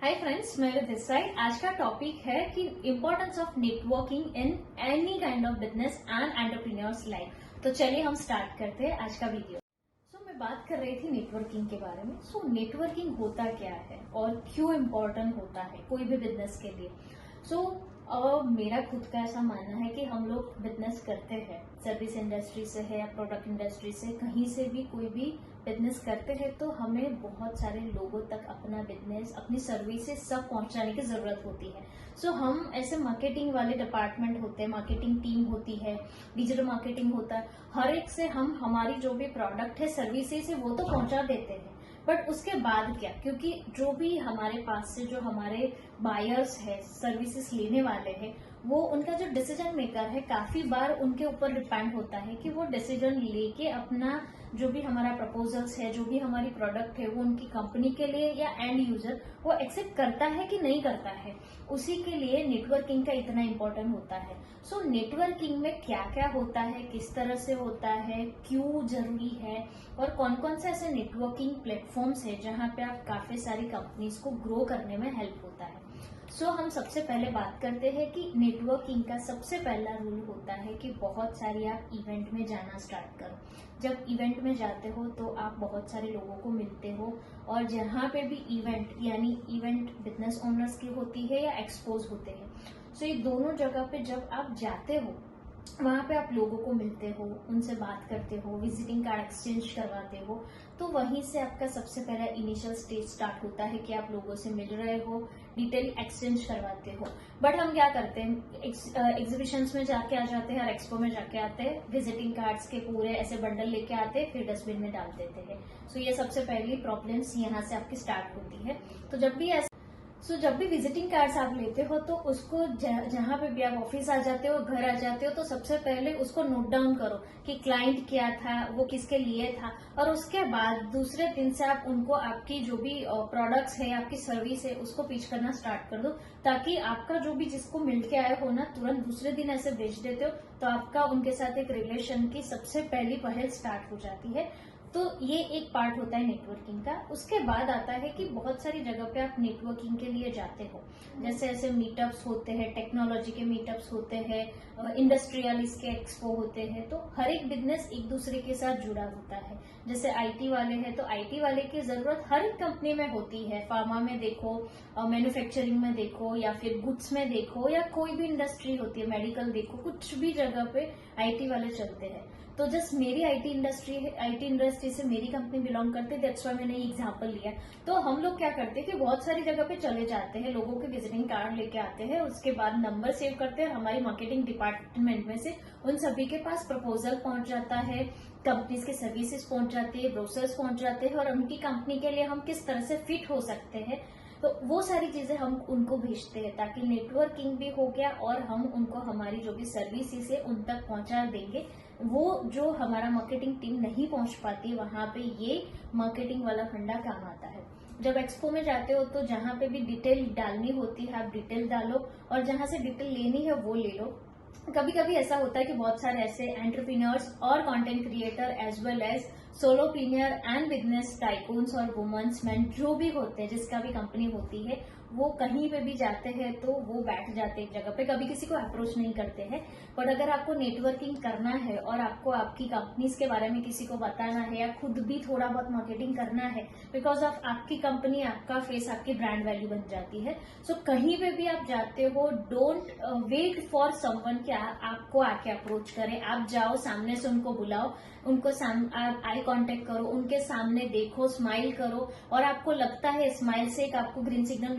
Hi friends, मेरे this side आज का टॉपिक है कि importance of networking in any kind of business and entrepreneurs life. तो चलिए हम स्टार्ट करते हैं आज का वीडियो। मैं बात कर रही थी नेटवर्किंग के बारे में। नेटवर्किंग होता क्या है और क्यों इम्पोर्टेंट होता है कोई भी बिजनेस के लिए। मेरा खुद का ऐसा मानना है कि हम लोग बिजनेस करते हैं, सर्विस इंडस्ट्री से है या प्रोडक्ट इंडस्ट्री से, कहीं से भी कोई भी बिजनेस करते हैं तो हमें बहुत सारे लोगों तक अपना बिजनेस, अपनी सर्विसेज सब पहुंचाने की जरूरत होती है। हम ऐसे मार्केटिंग वाले डिपार्टमेंट होते हैं, मार्केटिंग टीम होती है, डिजिटल मार्केटिंग होता है, हर एक से हम हमारी जो भी प्रोडक्ट है, सर्विसेज है, वो तो पहुंचा देते हैं। बट उसके बाद क्या, क्योंकि जो भी हमारे पास से जो हमारे बायर्स है, सर्विसेज लेने वाले हैं, वो उनका जो डिसीजन मेकर है काफी बार उनके ऊपर डिपेंड होता है कि वो डिसीजन लेके अपना जो भी हमारा प्रपोजल्स है, जो भी हमारी प्रोडक्ट है, वो उनकी कंपनी के लिए या एंड यूजर वो एक्सेप्ट करता है कि नहीं करता है। उसी के लिए नेटवर्किंग का इतना इम्पोर्टेंट होता है। नेटवर्किंग में क्या क्या होता है, किस तरह से होता है, क्यों जरूरी है और कौन कौन से ऐसे नेटवर्किंग प्लेटफॉर्म्स है जहां पे आप काफी सारी कंपनीज को ग्रो करने में हेल्प होता है। हम सबसे पहले बात करते हैं कि नेटवर्किंग का सबसे पहला रूल होता है कि बहुत सारी आप इवेंट में जाना स्टार्ट करो। जब इवेंट में जाते हो तो आप बहुत सारे लोगों को मिलते हो, और जहाँ पे भी इवेंट यानी इवेंट बिजनेस ओनर्स की होती है या एक्सपोज होते हैं, ये दोनों जगह पे जब आप जाते हो वहां पे आप लोगों को मिलते हो, उनसे बात करते हो, विजिटिंग कार्ड एक्सचेंज करवाते हो, तो वहीं से आपका सबसे पहला इनिशियल स्टेज स्टार्ट होता है कि आप लोगों से मिल रहे हो, डिटेल एक्सचेंज करवाते हो। बट हम क्या करते हैं, एग्जीबिशंस में जाके आ जाते हैं और एक्सपो में जाके आते हैं, विजिटिंग कार्ड्स के पूरे ऐसे बंडल लेके आते हैं, फिर डस्टबिन में डाल देते हैं। ये सबसे पहली प्रॉब्लम्स यहाँ से आपकी स्टार्ट होती है। जब भी विजिटिंग कार्ड्स आप लेते हो तो उसको जहां पे भी आप ऑफिस आ जाते हो, घर आ जाते हो, तो सबसे पहले उसको नोट डाउन करो कि क्लाइंट क्या था, वो किसके लिए था, और उसके बाद दूसरे दिन से आप उनको आपकी जो भी प्रोडक्ट्स है, आपकी सर्विस है, उसको पिच करना स्टार्ट कर दो, ताकि आपका जो भी जिसको मिल के आए हो ना, तुरंत दूसरे दिन ऐसे भेज देते हो तो आपका उनके साथ एक रिलेशन की सबसे पहली पहल स्टार्ट हो जाती है। तो ये एक पार्ट होता है नेटवर्किंग का। उसके बाद आता है कि बहुत सारी जगह पे आप नेटवर्किंग के लिए जाते हो, जैसे ऐसे मीटअप्स होते हैं, टेक्नोलॉजी के मीटअप्स होते हैं, इंडस्ट्रियलिस्ट के एक्सपो होते हैं, तो हर एक बिजनेस एक दूसरे के साथ जुड़ा होता है। जैसे आईटी वाले हैं तो आईटी वाले की जरूरत हर एक कंपनी में होती है, फार्मा में देखो, मैन्युफैक्चरिंग में देखो, या फिर गुड्स में देखो, या कोई भी इंडस्ट्री होती है, मेडिकल देखो, कुछ भी जगह पे आईटी वाले चलते हैं। तो जस्ट मेरी आईटी इंडस्ट्री से मेरी कंपनी बिलोंग करती है, दैट्स व्हाई मैंने ये एग्जांपल लिया। तो हम लोग क्या करते हैं कि बहुत सारी जगह पे चले जाते हैं, लोगों के विजिटिंग कार्ड लेके आते हैं, उसके बाद नंबर सेव करते हैं, हमारी मार्केटिंग डिपार्टमेंट में से उन सभी के पास प्रपोजल पहुंच जाता है, कंपनीज के सर्विसेज पहुंच जाती है, ब्रोशर्स पहुंच जाते हैं, और उनकी कंपनी के लिए हम किस तरह से फिट हो सकते हैं, तो वो सारी चीजें हम उनको भेजते हैं, ताकि नेटवर्किंग भी हो गया और हम उनको हमारी जो भी सर्विसेज है उन तक पहुंचा देंगे। वो जो हमारा मार्केटिंग टीम नहीं पहुंच पाती, वहां पे ये मार्केटिंग वाला फंडा काम आता है। जब एक्सपो में जाते हो तो जहां पे भी डिटेल डालनी होती है आप डिटेल डालो, और जहां से डिटेल लेनी है वो ले लो। कभी कभी ऐसा होता है कि बहुत सारे ऐसे एंटरप्रेन्योर्स और content creator as well as solopreneur and business tycoons और वुमेन्स मैन जो भी होते हैं, जिसका भी कंपनी होती है, वो कहीं पे भी जाते हैं तो वो बैठ जाते हैं एक जगह पे, कभी किसी को अप्रोच नहीं करते हैं। बट अगर आपको नेटवर्किंग करना है और आपको आपकी कंपनीज के बारे में किसी को बताना है, या खुद भी थोड़ा बहुत मार्केटिंग करना है, बिकॉज ऑफ आपकी कंपनी, आपका फेस, आपकी ब्रांड वैल्यू बन जाती है। कहीं पे भी आप जाते हो, डोंट वेट फॉर समवन कि आपको आके अप्रोच करे। आप जाओ, सामने से उनको बुलाओ, उनको आई कांटेक्ट करो, उनके सामने देखो, स्माइल करो, और आपको लगता है स्माइल से एक आपको ग्रीन सिग्नल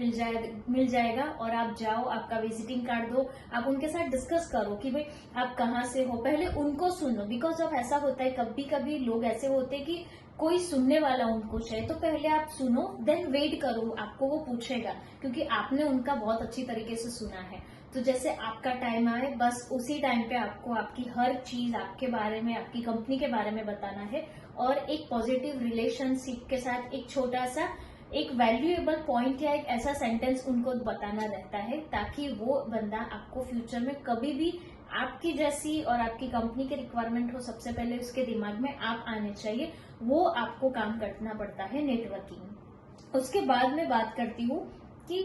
मिल जाएगा, और आप जाओ, आपका विजिटिंग कार्ड दो, आप उनके साथ डिस्कस करो कि भाई आप कहाँ से हो, पहले उनको सुनो। बिकॉज ऑफ ऐसा होता है, कभी कभी लोग ऐसे होते हैं कि कोई सुनने वाला उनको चाहिए, तो पहले आप सुनो, देन वेट करो, आपको वो पूछेगा, क्योंकि आपने उनका बहुत अच्छी तरीके से सुना है। तो जैसे आपका टाइम आए, बस उसी टाइम पे आपको आपकी हर चीज, आपके बारे में, आपकी कंपनी के बारे में बताना है, और एक पॉजिटिव रिलेशनशिप के साथ एक छोटा सा एक वैल्यूएबल पॉइंट या एक ऐसा सेंटेंस उनको बताना रहता है, ताकि वो बंदा आपको फ्यूचर में कभी भी आपकी जैसी और आपकी कंपनी की रिक्वायरमेंट हो, सबसे पहले उसके दिमाग में आप आने चाहिए, वो आपको काम करना पड़ता है नेटवर्किंग। उसके बाद मैं बात करती हूँ कि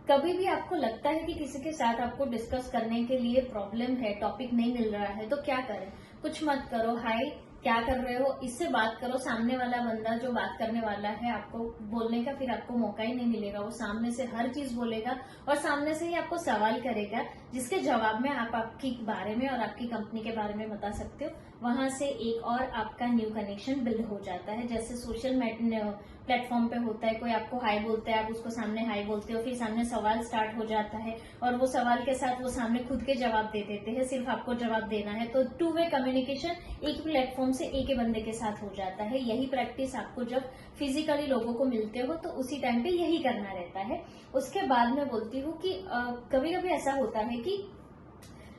कभी भी आपको लगता है कि किसी के साथ आपको डिस्कस करने के लिए प्रॉब्लम है, टॉपिक नहीं मिल रहा है, तो क्या करें? कुछ मत करो, हाय क्या कर रहे हो, इससे बात करो। सामने वाला बंदा जो बात करने वाला है, आपको बोलने का फिर आपको मौका ही नहीं मिलेगा। वो सामने से हर चीज बोलेगा और सामने से ही आपको सवाल करेगा, जिसके जवाब में आप आपके बारे में और आपकी कंपनी के बारे में बता सकते हो। वहां से एक और आपका न्यू कनेक्शन बिल्ड हो जाता है। जैसे सोशल प्लेटफॉर्म पे होता है, कोई आपको हाई बोलता है, आप उसको सामने हाई बोलते हो, फिर सामने सवाल स्टार्ट हो जाता है और वो सवाल के साथ वो सामने खुद के जवाब दे देते हैं, सिर्फ आपको जवाब देना है। तो 2 वे कम्युनिकेशन एक प्लेटफॉर्म से एक ही बंदे के साथ हो जाता है। यही प्रैक्टिस आपको जब फिजिकली लोगों को मिलते हो तो उसी टाइम पे यही करना रहता है। उसके बाद मैं बोलती हूँ कि कभी कभी ऐसा होता है कि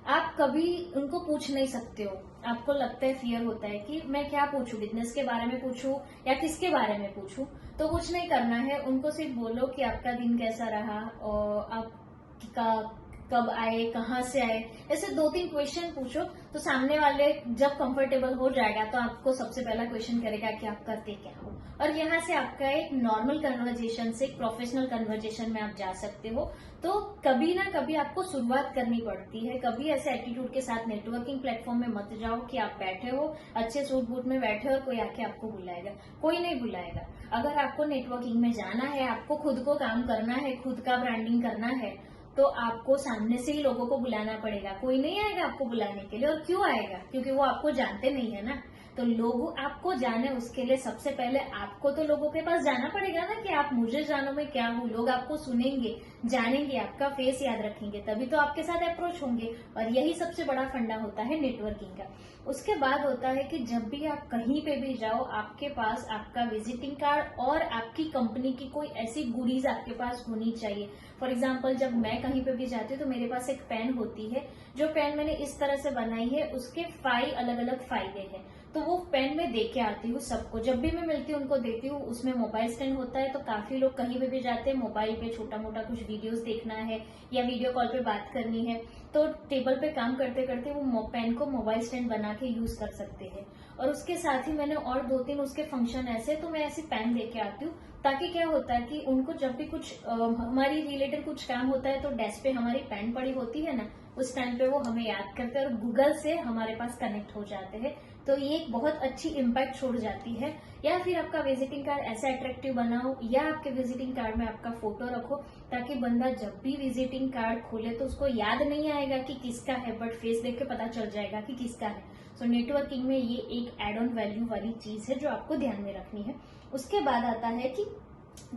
आप कभी उनको पूछ नहीं सकते हो। आपको लगता है, फियर होता है कि मैं क्या पूछूं, बिजनेस के बारे में पूछूं या किसके बारे में पूछूं। तो कुछ नहीं करना है, उनको सिर्फ बोलो कि आपका दिन कैसा रहा और आपका कब आए, कहाँ से आए, ऐसे 2-3 क्वेश्चन पूछो। तो सामने वाले जब कंफर्टेबल हो जाएगा तो आपको सबसे पहला क्वेश्चन करेगा कि आप करते क्या हो, और यहाँ से आपका एक नॉर्मल कन्वर्जेशन से एक प्रोफेशनल कन्वर्जेशन में आप जा सकते हो। तो कभी ना कभी आपको शुरुआत करनी पड़ती है। कभी ऐसे एटीट्यूड के साथ नेटवर्किंग प्लेटफॉर्म में मत जाओ कि आप बैठे हो अच्छे सूट बूट में बैठे हो और कोई आके आपको बुलाएगा। कोई नहीं बुलाएगा। अगर आपको नेटवर्किंग में जाना है, आपको खुद को काम करना है, खुद का ब्रांडिंग करना है, तो आपको सामने से ही लोगों को बुलाना पड़ेगा। कोई नहीं आएगा आपको बुलाने के लिए। और क्यों आएगा? क्योंकि वो आपको जानते नहीं है ना। तो लोग आपको जाने, उसके लिए सबसे पहले आपको तो लोगों के पास जाना पड़ेगा ना कि आप मुझे जानो मैं क्या हूँ। लोग आपको सुनेंगे, जानेंगे, आपका फेस याद रखेंगे, तभी तो आपके साथ अप्रोच होंगे। और यही सबसे बड़ा फंडा होता है नेटवर्किंग का। उसके बाद होता है कि जब भी आप कहीं पे भी जाओ, आपके पास आपका विजिटिंग कार्ड और आपकी कंपनी की कोई ऐसी गुडीज आपके पास होनी चाहिए। फॉर एग्जाम्पल, जब मैं कहीं पे भी जाती हूँ तो मेरे पास एक पेन होती है। जो पेन मैंने इस तरह से बनाई है, उसके 5 अलग अलग फायदे हैं। तो वो पेन मैं दे के आती हूँ सबको, जब भी मैं मिलती हूँ उनको देती हूँ। उसमें मोबाइल स्टैंड होता है, तो काफी लोग कहीं पे भी जाते हैं, मोबाइल पे छोटा मोटा कुछ वीडियोस देखना है या वीडियो कॉल पे बात करनी है, तो टेबल पे काम करते करते वो पेन को मोबाइल स्टैंड बना के यूज कर सकते हैं। और उसके साथ ही मैंने और 2-3 उसके फंक्शन ऐसे, तो मैं ऐसी पेन दे के आती हूँ। ताकि क्या होता है कि उनको जब भी कुछ हमारी रिलेटेड कुछ काम होता है, तो डेस्क पे हमारी पेन पड़ी होती है ना, उस टाइम पे वो हमें याद करते हैं और गूगल से हमारे पास कनेक्ट हो जाते हैं। तो ये एक बहुत अच्छी इम्पैक्ट छोड़ जाती है। या फिर आपका विजिटिंग कार्ड ऐसा अट्रैक्टिव बनाओ, या आपके विजिटिंग कार्ड में आपका फोटो रखो, ताकि बंदा जब भी विजिटिंग कार्ड खोले तो उसको याद नहीं आएगा कि किसका है, बट फेस देख के पता चल जाएगा कि किसका है। सो नेटवर्किंग में ये एक एड ऑन वैल्यू वाली चीज है जो आपको ध्यान में रखनी है। उसके बाद आता है कि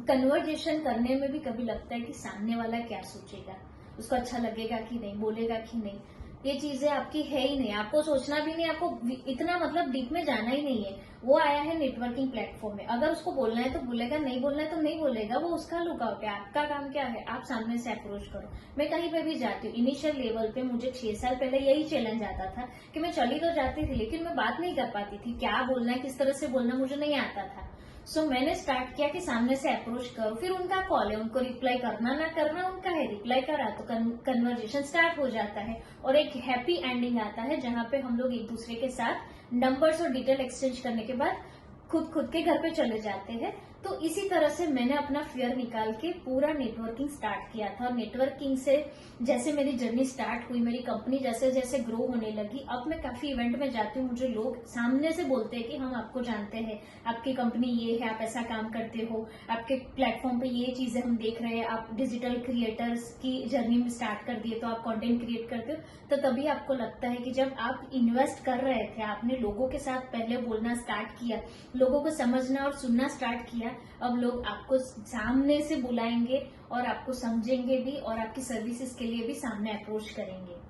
कन्वर्जेशन करने में भी कभी लगता है कि सामने वाला क्या सोचेगा, उसको अच्छा लगेगा कि नहीं, बोलेगा कि नहीं। ये चीजें आपकी है ही नहीं, आपको सोचना भी नहीं, आपको इतना मतलब डीप में जाना ही नहीं है। वो आया है नेटवर्किंग प्लेटफॉर्म में, अगर उसको बोलना है तो बोलेगा, नहीं बोलना है तो नहीं बोलेगा, वो उसका लुकआउट है। आपका काम क्या है? आप सामने से अप्रोच करो। मैं कहीं पे भी जाती हूँ, इनिशियल लेवल पे मुझे 6 साल पहले यही चैलेंज आता था कि मैं चली तो जाती थी, लेकिन मैं बात नहीं कर पाती थी। क्या बोलना है, किस तरह से बोलना, मुझे नहीं आता था। सो मैंने स्टार्ट किया कि सामने से अप्रोच करो। फिर उनका कॉल है, उनको रिप्लाई करना ना करना उनका है, रिप्लाई करा तो कन्वर्जेशन स्टार्ट हो जाता है और एक हैप्पी एंडिंग आता है, जहां पे हम लोग एक दूसरे के साथ नंबर्स और डिटेल एक्सचेंज करने के बाद खुद के घर पे चले जाते हैं। तो इसी तरह से मैंने अपना फियर निकाल के पूरा नेटवर्किंग स्टार्ट किया था। और नेटवर्किंग से जैसे मेरी जर्नी स्टार्ट हुई, मेरी कंपनी जैसे जैसे ग्रो होने लगी, अब मैं काफी इवेंट में जाती हूँ, मुझे लोग सामने से बोलते हैं कि हम आपको जानते हैं, आपकी कंपनी ये है, आप ऐसा काम करते हो, आपके प्लेटफॉर्म पे ये चीजें हम देख रहे हैं, आप डिजिटल क्रिएटर्स की जर्नी में स्टार्ट कर दिए, तो आप कंटेंट क्रिएट करते हो। तो तभी आपको लगता है कि जब आप इन्वेस्ट कर रहे थे, आपने लोगों के साथ पहले बोलना स्टार्ट किया, लोगों को समझना और सुनना स्टार्ट किया, अब लोग आपको सामने से बुलाएंगे और आपको समझेंगे भी और आपकी सर्विसेज के लिए भी सामने अप्रोच करेंगे।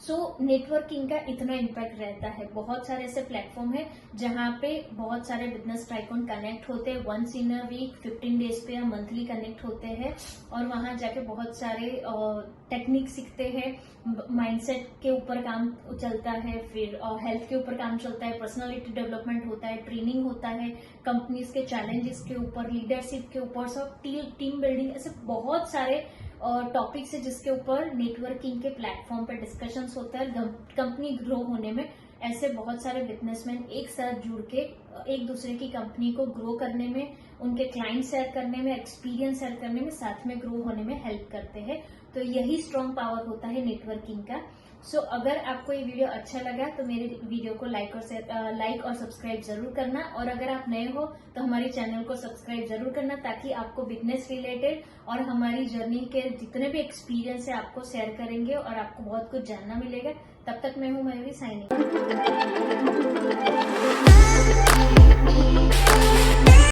सो नेटवर्किंग का इतना इम्पैक्ट रहता है। बहुत सारे ऐसे प्लेटफॉर्म है जहां पे बहुत सारे बिजनेस टाइकून कनेक्ट होते हैं, once in a week, 15 days पे या मंथली कनेक्ट होते हैं और वहां जाके बहुत सारे टेक्निक सीखते हैं। माइंडसेट के ऊपर काम चलता है, फिर हेल्थ के ऊपर काम चलता है, पर्सनालिटी डेवलपमेंट होता है, ट्रेनिंग होता है, कंपनीज के चैलेंजेस के ऊपर, लीडरशिप के ऊपर, सब टीम बिल्डिंग, ऐसे बहुत सारे टॉपिक्स है जिसके ऊपर नेटवर्किंग के प्लेटफॉर्म पे डिस्कशंस होता है, कंपनी ग्रो होने में ऐसे बहुत सारे बिजनेसमैन एक साथ जुड़ के एक दूसरे की कंपनी को ग्रो करने में, उनके क्लाइंट शेयर करने में, एक्सपीरियंस शेयर करने में, साथ में ग्रो होने में हेल्प करते हैं। तो यही स्ट्रॉन्ग पावर होता है नेटवर्किंग का। सो अगर आपको ये वीडियो अच्छा लगा तो मेरे वीडियो को लाइक और सब्सक्राइब जरूर करना, और अगर आप नए हो तो हमारे चैनल को सब्सक्राइब जरूर करना, ताकि आपको बिजनेस रिलेटेड और हमारी जर्नी के जितने भी एक्सपीरियंस है आपको शेयर करेंगे और आपको बहुत कुछ जानना मिलेगा। तब तक मैं हूँ मयूरी, साइनिंग।